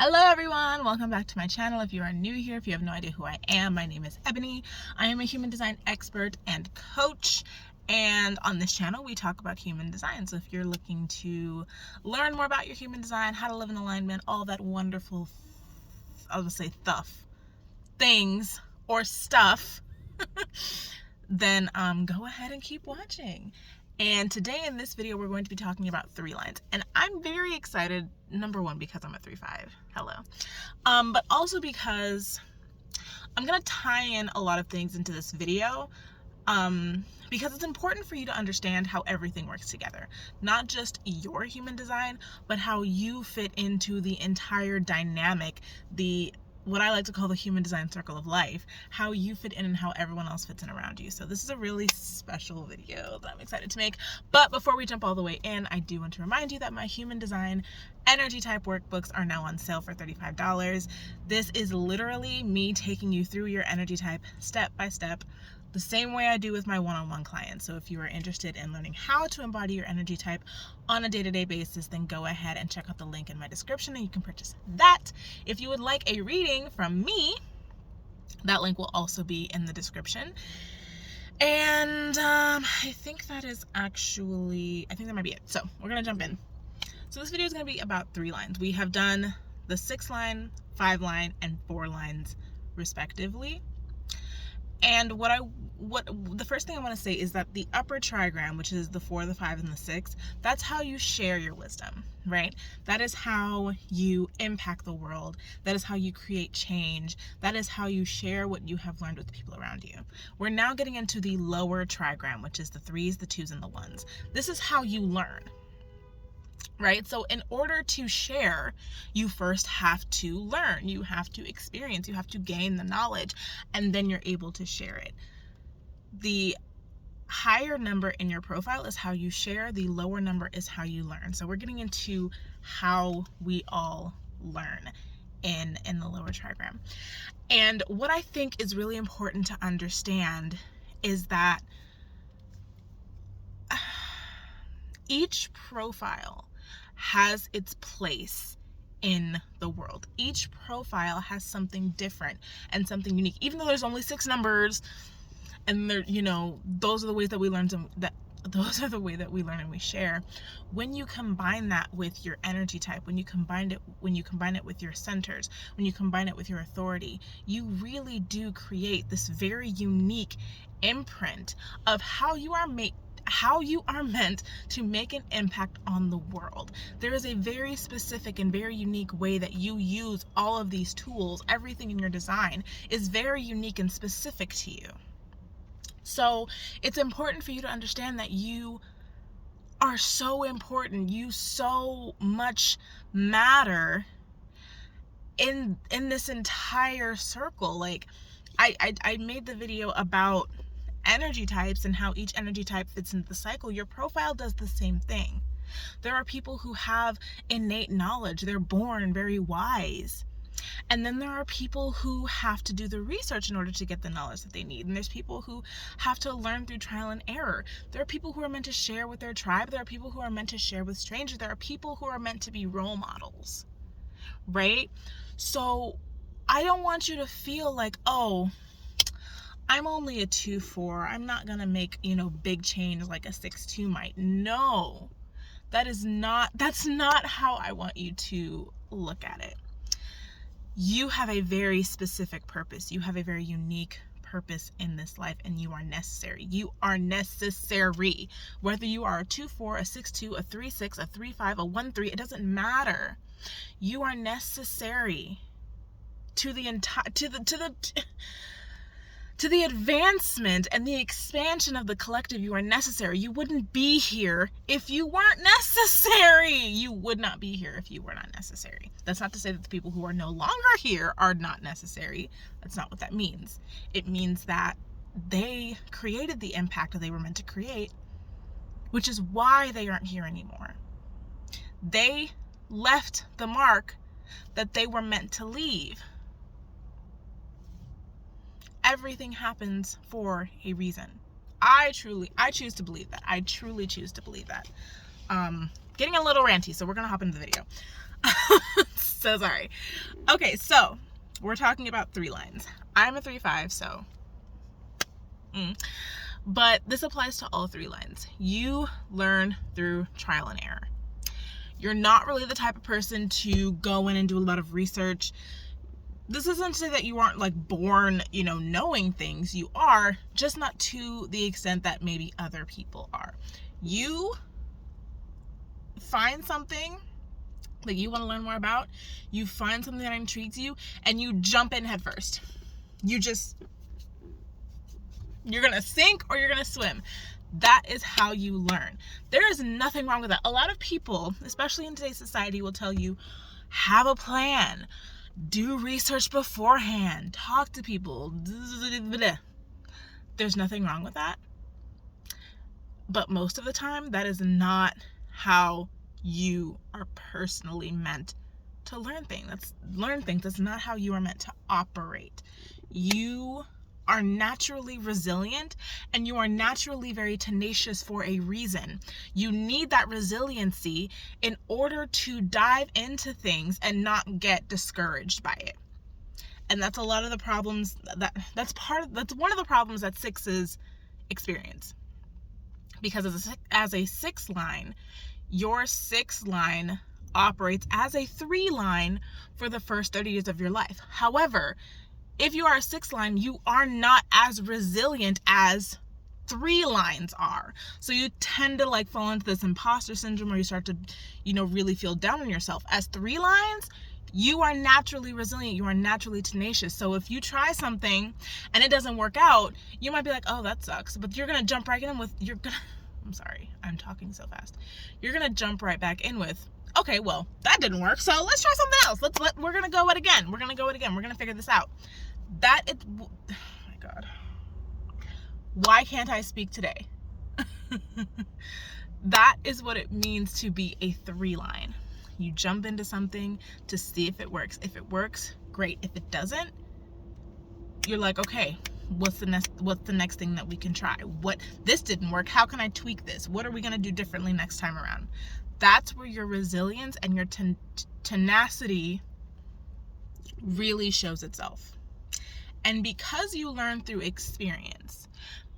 Hello everyone, welcome back to my channel. If you are new here, if you have no idea who I am, my name is Ebony. I am a human design expert and coach, and on this channel we talk about human design. So if you're looking to learn more about your human design, how to live in alignment, all that wonderful, I'll just say things or stuff, then go ahead and keep watching. And today in this video, we're going to be talking about 3 lines. And I'm very excited, number one, because I'm a 3/5. Hello. But also because I'm going to tie in a lot of things into this video, because it's important for you to understand how everything works together. Not just your human design, but how you fit into the entire dynamic, what I like to call the human design circle of life, how you fit in and how everyone else fits in around you. So this is a really special video that I'm excited to make. But before we jump all the way in, I do want to remind you that my human design energy type workbooks are now on sale for $35. This is literally me taking you through your energy type step by step, the same way I do with my one-on-one clients. So if you are interested in learning how to embody your energy type on a day-to-day basis, then go ahead and check out the link in my description and you can purchase that. If you would like a reading from me, that link will also be in the description. And I think that might be it. So we're gonna jump in. So this video is gonna be about 3 lines. We have done the 6 line, 5 line, and 4 lines respectively. And the first thing I want to say is that the upper trigram, which is the 4, the 5, and the 6, that's how you share your wisdom, right? That is how you impact the world. That is how you create change. That is how you share what you have learned with the people around you. We're now getting into the lower trigram, which is the 3s, the 2s, and the 1s. This is how you learn, right? So in order to share, you first have to learn, you have to experience, you have to gain the knowledge, and then you're able to share it. The higher number in your profile is how you share, the lower number is how you learn. So we're getting into how we all learn in the lower trigram. And what I think is really important to understand is that each profile has its place in the world. Each profile has something different and something unique, even though there's only 6 numbers, and they're, those are the ways that we learn those are the way that we learn and we share. When you combine that with your energy type, when you combine it with your centers, when you combine it with your authority, you really do create this very unique imprint of how you are meant to make an impact on the world. There is a very specific and very unique way that you use all of these tools. Everything in your design is very unique and specific to you. So it's important for you to understand that you are so important. You so much matter in this entire circle. Like I made the video about energy types and how each energy type fits into the cycle. Your profile does the same thing. There are people who have innate knowledge. They're born very wise. And then there are people who have to do the research in order to get the knowledge that they need. And there's people who have to learn through trial and error. There are people who are meant to share with their tribe. There are people who are meant to share with strangers. There are people who are meant to be role models, right? So I don't want you to feel like, oh, I'm only a 2/4. I'm not going to make, big change like a 6/2 might. No, that's not how I want you to look at it. You have a very specific purpose. You have a very unique purpose in this life, and you are necessary. You are necessary. Whether you are a 2/4, a 6/2, a 3/6, a 3/5, a 1/3, it doesn't matter. You are necessary to the advancement and the expansion of the collective. You are necessary. You wouldn't be here if you weren't necessary. You would not be here if you were not necessary. That's not to say that the people who are no longer here are not necessary. That's not what that means. It means that they created the impact that they were meant to create, which is why they aren't here anymore. They left the mark that they were meant to leave. Everything happens for a reason. I choose to believe that. I truly choose to believe that. Getting a little ranty, so we're gonna hop into the video. So sorry. Okay, so we're talking about 3 lines. I'm a 3-5, so but this applies to all 3 lines. You learn through trial and error. You're not really the type of person to go in and do a lot of research. This isn't to say that you aren't like born, knowing things. You are, just not to the extent that maybe other people are. You find something that you want to learn more about, you find something that intrigues you, and you jump in head first. You're gonna sink or you're gonna swim. That is how you learn. There is nothing wrong with that. A lot of people, especially in today's society, will tell you, have a plan, do research beforehand, talk to people. There's nothing wrong with that. But most of the time, that is not how you are personally meant to learn things. That's not how you are meant to operate. You are naturally resilient, and you are naturally very tenacious for a reason. You need that resiliency in order to dive into things and not get discouraged by it. And that's a lot of the problems that's one of the problems that 6s experience. Because as a 6 line, your 6 line operates as a 3 line for the first 30 years of your life. However, if you are a 6 line, you are not as resilient as 3 lines are. So you tend to fall into this imposter syndrome, where you start to, really feel down on yourself. As 3 lines, you are naturally resilient. You are naturally tenacious. So if you try something and it doesn't work out, you might be like, oh, that sucks. But you're going to jump right in with, I'm sorry, I'm talking so fast. You're going to jump right back in with, okay, well, that didn't work. So let's try something else. We're going to go it again. We're going to figure this out. Oh my God. Why can't I speak today? That is what it means to be a 3 line. You jump into something to see if it works. If it works, great. If it doesn't, you're like, okay, what's the next thing that we can try? This didn't work. How can I tweak this? What are we going to do differently next time around? That's where your resilience and your tenacity really shows itself. And because you learn through experience,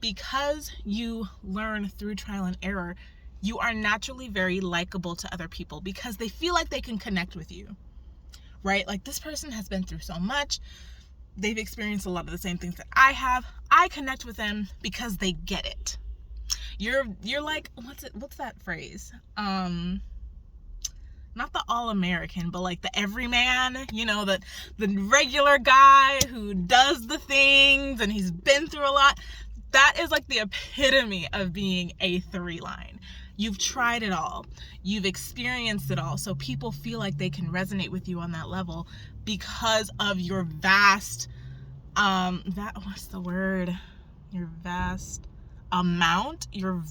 because you learn through trial and error, you are naturally very likable to other people because they feel like they can connect with you, right? Like, this person has been through so much. They've experienced a lot of the same things that I have. I connect with them because they get it. You're like, what's that phrase? Not the all-American, but like the everyman, the regular guy who does the things and he's been through a lot. That is like the epitome of being a 3 line. You've tried it all. You've experienced it all. So people feel like they can resonate with you on that level because of your vast, your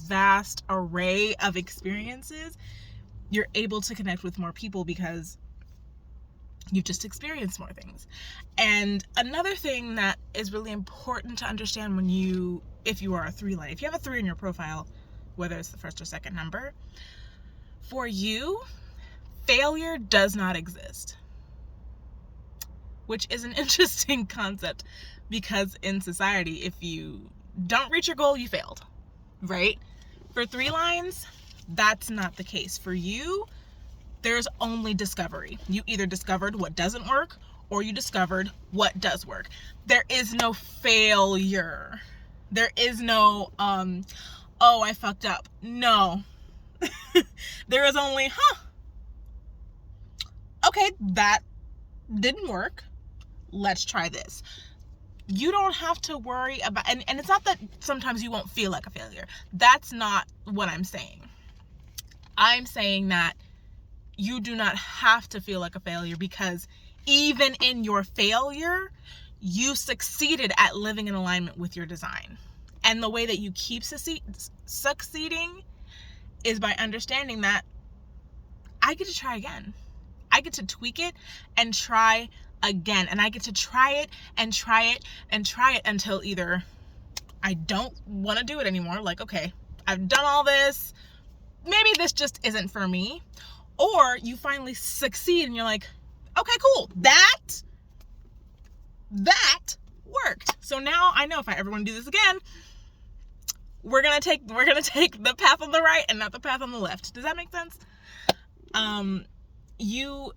vast array of experiences. You're able to connect with more people because you've just experienced more things. And another thing that is really important to understand if you are a 3 line, if you have a 3 in your profile, whether it's the first or second number, for you, failure does not exist. Which is an interesting concept because in society, if you don't reach your goal, you failed, right? For 3 lines, that's not the case. For you, there's only discovery. You either discovered what doesn't work or you discovered what does work. There is no failure. There is no, oh, I fucked up. No. There is only, okay, that didn't work. Let's try this. You don't have to worry about, and it's not that sometimes you won't feel like a failure. That's not what I'm saying. I'm saying that you do not have to feel like a failure because even in your failure, you succeeded at living in alignment with your design. And the way that you keep succeeding is by understanding that I get to try again. I get to tweak it and try again. And I get to try it and try it and try it until either I don't want to do it anymore. Like, okay, I've done all this. Maybe this just isn't for me. Or you finally succeed and you're like, Okay, cool. That worked. So now I know if I ever want to do this again, we're gonna take the path on the right and not the path on the left. Does that make sense? You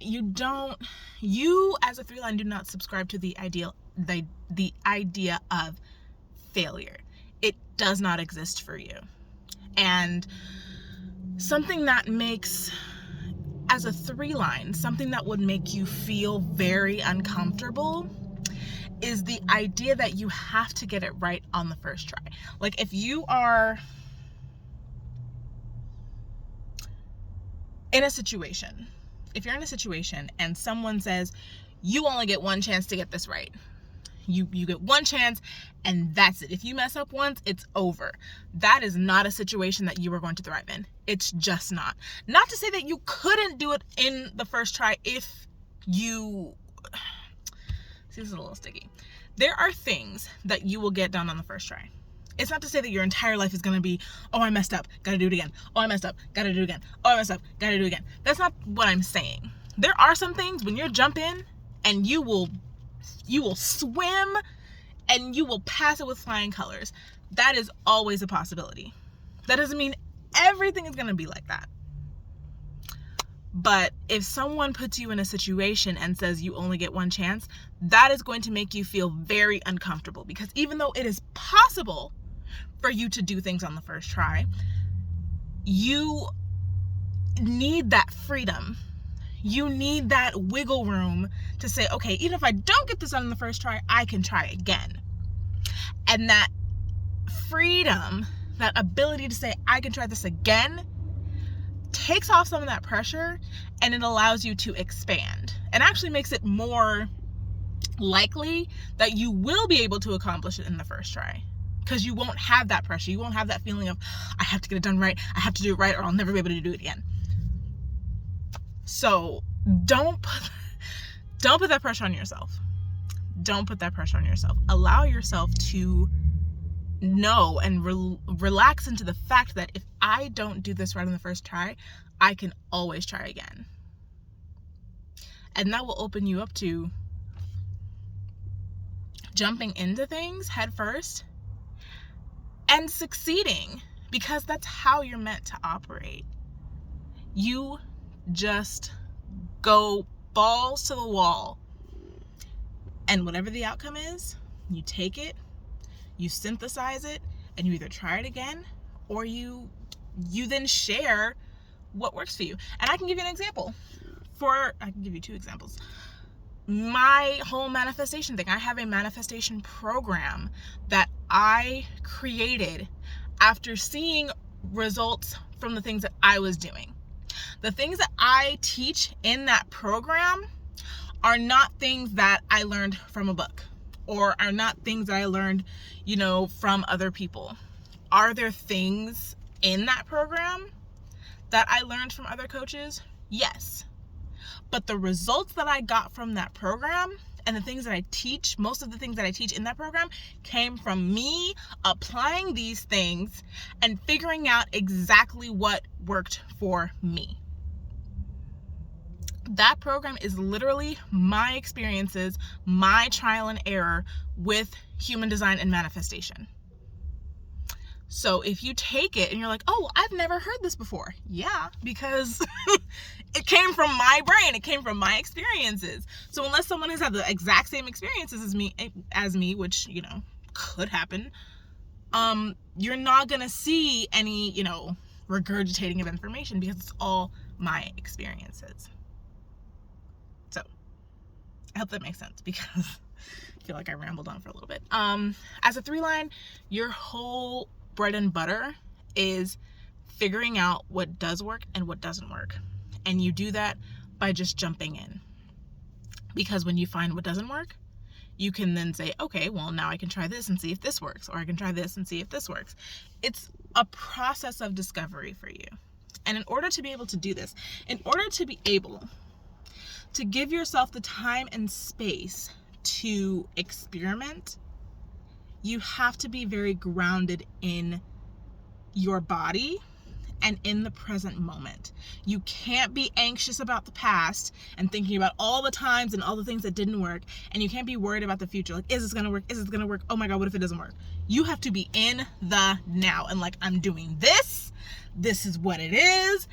as a 3-line do not subscribe to the idea of failure. It does not exist for you. And something that makes, as a 3-line, something that would make you feel very uncomfortable is the idea that you have to get it right on the first try. Like if you're in a situation and someone says, you only get one chance to get this right. You get one chance and that's it. If you mess up once, it's over. That is not a situation that you are going to thrive in. It's just not. Not to say that you couldn't do it in the first try if you... See, this is a little sticky. There are things that you will get done on the first try. It's not to say that your entire life is going to be, oh, I messed up, gotta do it again. Oh, I messed up, gotta do it again. Oh, I messed up, gotta do it again. That's not what I'm saying. There are some things when you jump in and you will swim and you will pass it with flying colors. That is always a possibility. That doesn't mean everything is going to be like that. But if someone puts you in a situation and says you only get one chance, that is going to make you feel very uncomfortable, because even though it is possible for you to do things on the first try, you need that freedom. You need that wiggle room to say, okay, even if I don't get this on the first try, I can try again. And that freedom, that ability to say, I can try this again, takes off some of that pressure, and it allows you to expand and actually makes it more likely that you will be able to accomplish it in the first try, because you won't have that pressure. You won't have that feeling of, I have to get it done right, I have to do it right, or I'll never be able to do it again. So don't put that pressure on yourself. Don't put that pressure on yourself. Allow yourself to know and relax into the fact that if I don't do this right on the first try, I can always try again. And that will open you up to jumping into things head first and succeeding, because that's how you're meant to operate. You just go balls to the wall, and whatever the outcome is, you take it, you synthesize it, and you either try it again or you then share what works for you. And I can give you an example. I can give you 2 examples. My whole manifestation thing, I have a manifestation program that I created after seeing results from the things that I was doing. The things that I teach in that program are not things that I learned from a book, or are not things that I learned, from other people. Are there things in that program that I learned from other coaches? Yes. But the results that I got from that program and the things that I teach, most of the things that I teach in that program, came from me applying these things and figuring out exactly what worked for me. That program is literally my experiences, my trial and error with human design and manifestation. So if you take it and you're like, oh, I've never heard this before. Yeah, because it came from my brain. It came from my experiences. So unless someone has had the exact same experiences as me, which, could happen, you're not going to see any, regurgitating of information, because it's all my experiences. So I hope that makes sense, because I feel like I rambled on for a little bit. As a 3-line, your whole bread and butter is figuring out what does work and what doesn't work. And you do that by just jumping in. Because when you find what doesn't work, you can then say, okay, well, now I can try this and see if this works, or I can try this and see if this works. It's a process of discovery for you. And in order to be able to do this, in order to be able to give yourself the time and space to experiment, you have to be very grounded in your body and in the present moment. You can't be anxious about the past and thinking about all the times and all the things that didn't work, and you can't be worried about the future. Like, is this gonna work? Is this gonna work? Oh my God, what if it doesn't work? You have to be in the now and like, I'm doing this. This is what it is.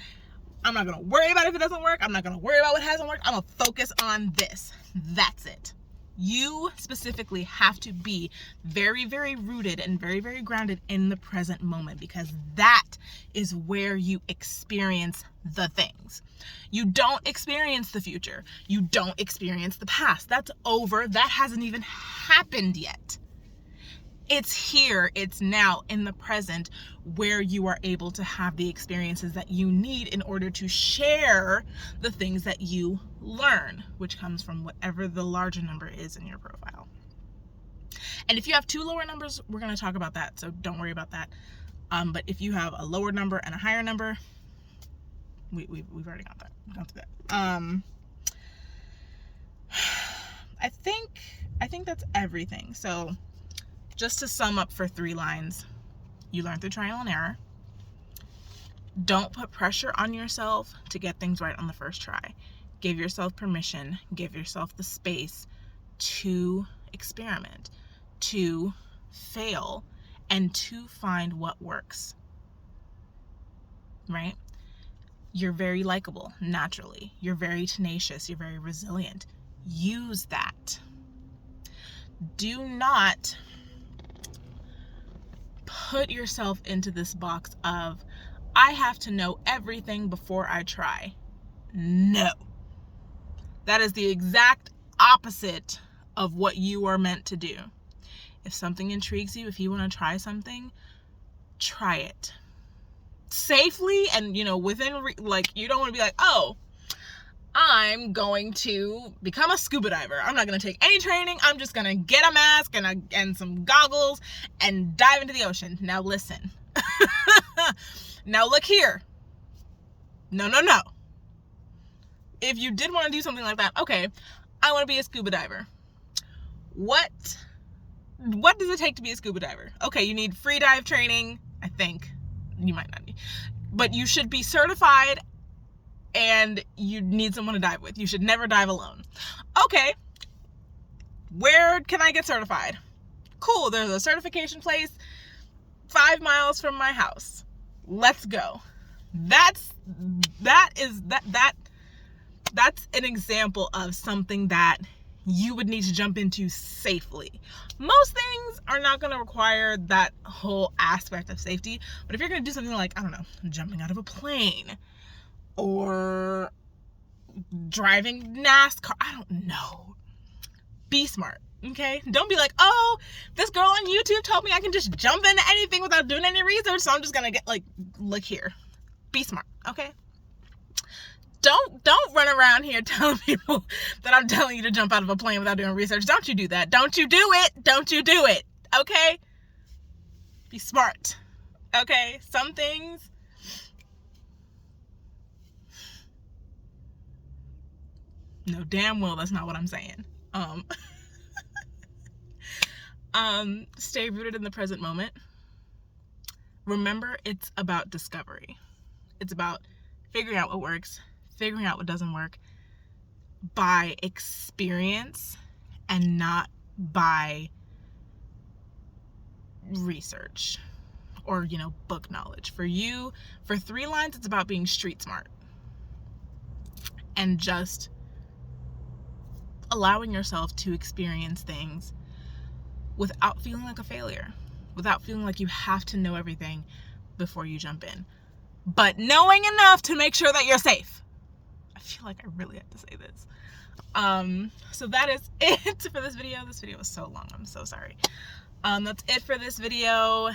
I'm not gonna worry about if it doesn't work. I'm not gonna worry about what hasn't worked. I'm gonna focus on this. That's it. You specifically have to be very, very rooted and very, very grounded in the present moment, because that is where you experience the things. You don't experience the future. You don't experience the past. That's over. That hasn't even happened yet. It's here, it's now, in the present, where you are able to have the experiences that you need in order to share the things that you learn, which comes from whatever the larger number is in your profile. And if you have two lower numbers, we're going to talk about that, so don't worry about that. But if you have a lower number and a higher number, we've already gone through that. I think that's everything. So just to sum up for 3 lines, you learn through trial and error. Don't put pressure on yourself to get things right on the first try. Give yourself permission, give yourself the space to experiment, to fail, and to find what works, right? You're very likable naturally. You're very tenacious. You're very resilient. Use that. Do not put yourself into this box of, I have to know everything before I try. No. That is the exact opposite of what you are meant to do. If something intrigues you, if you want to try something, try it. Safely and, within, you don't want to be like, oh, I'm going to become a scuba diver. I'm not going to take any training. I'm just going to get a mask and some goggles and dive into the ocean. Now listen. Now look here. No. If you did want to do something like that, okay, I want to be a scuba diver. What does it take to be a scuba diver? Okay, you need free dive training. I think you might not be, but you should be certified. And you need someone to dive with. You should never dive alone. Okay, where can I get certified? Cool, there's a certification place 5 miles from my house. Let's go. That's an example of something that you would need to jump into safely. Most things are not going to require that whole aspect of safety, but if you're going to do something like, I don't know, jumping out of a plane, or driving NASCAR, I don't know. Be smart, okay? Don't be like, oh, this girl on YouTube told me I can just jump into anything without doing any research, so I'm just gonna get, look here. Be smart, okay? Don't run around here telling people that I'm telling you to jump out of a plane without doing research. Don't you do that. Don't you do it. Don't you do it, okay? Be smart, okay? Some things, no, damn well that's not what I'm saying. Stay rooted in the present moment. Remember, it's about discovery. It's about figuring out what works, figuring out what doesn't work by experience and not by research or, book knowledge. For you, for 3 lines, it's about being street smart and just allowing yourself to experience things without feeling like a failure, without feeling like you have to know everything before you jump in, but knowing enough to make sure that you're safe. I feel like I really have to say this. So that is it for this video. This video was so long. I'm so sorry. That's it for this video.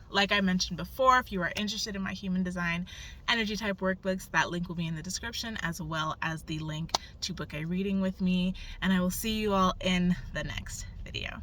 Like I mentioned before, if you are interested in my human design energy type workbooks, that link will be in the description, as well as the link to book a reading with me. And I will see you all in the next video.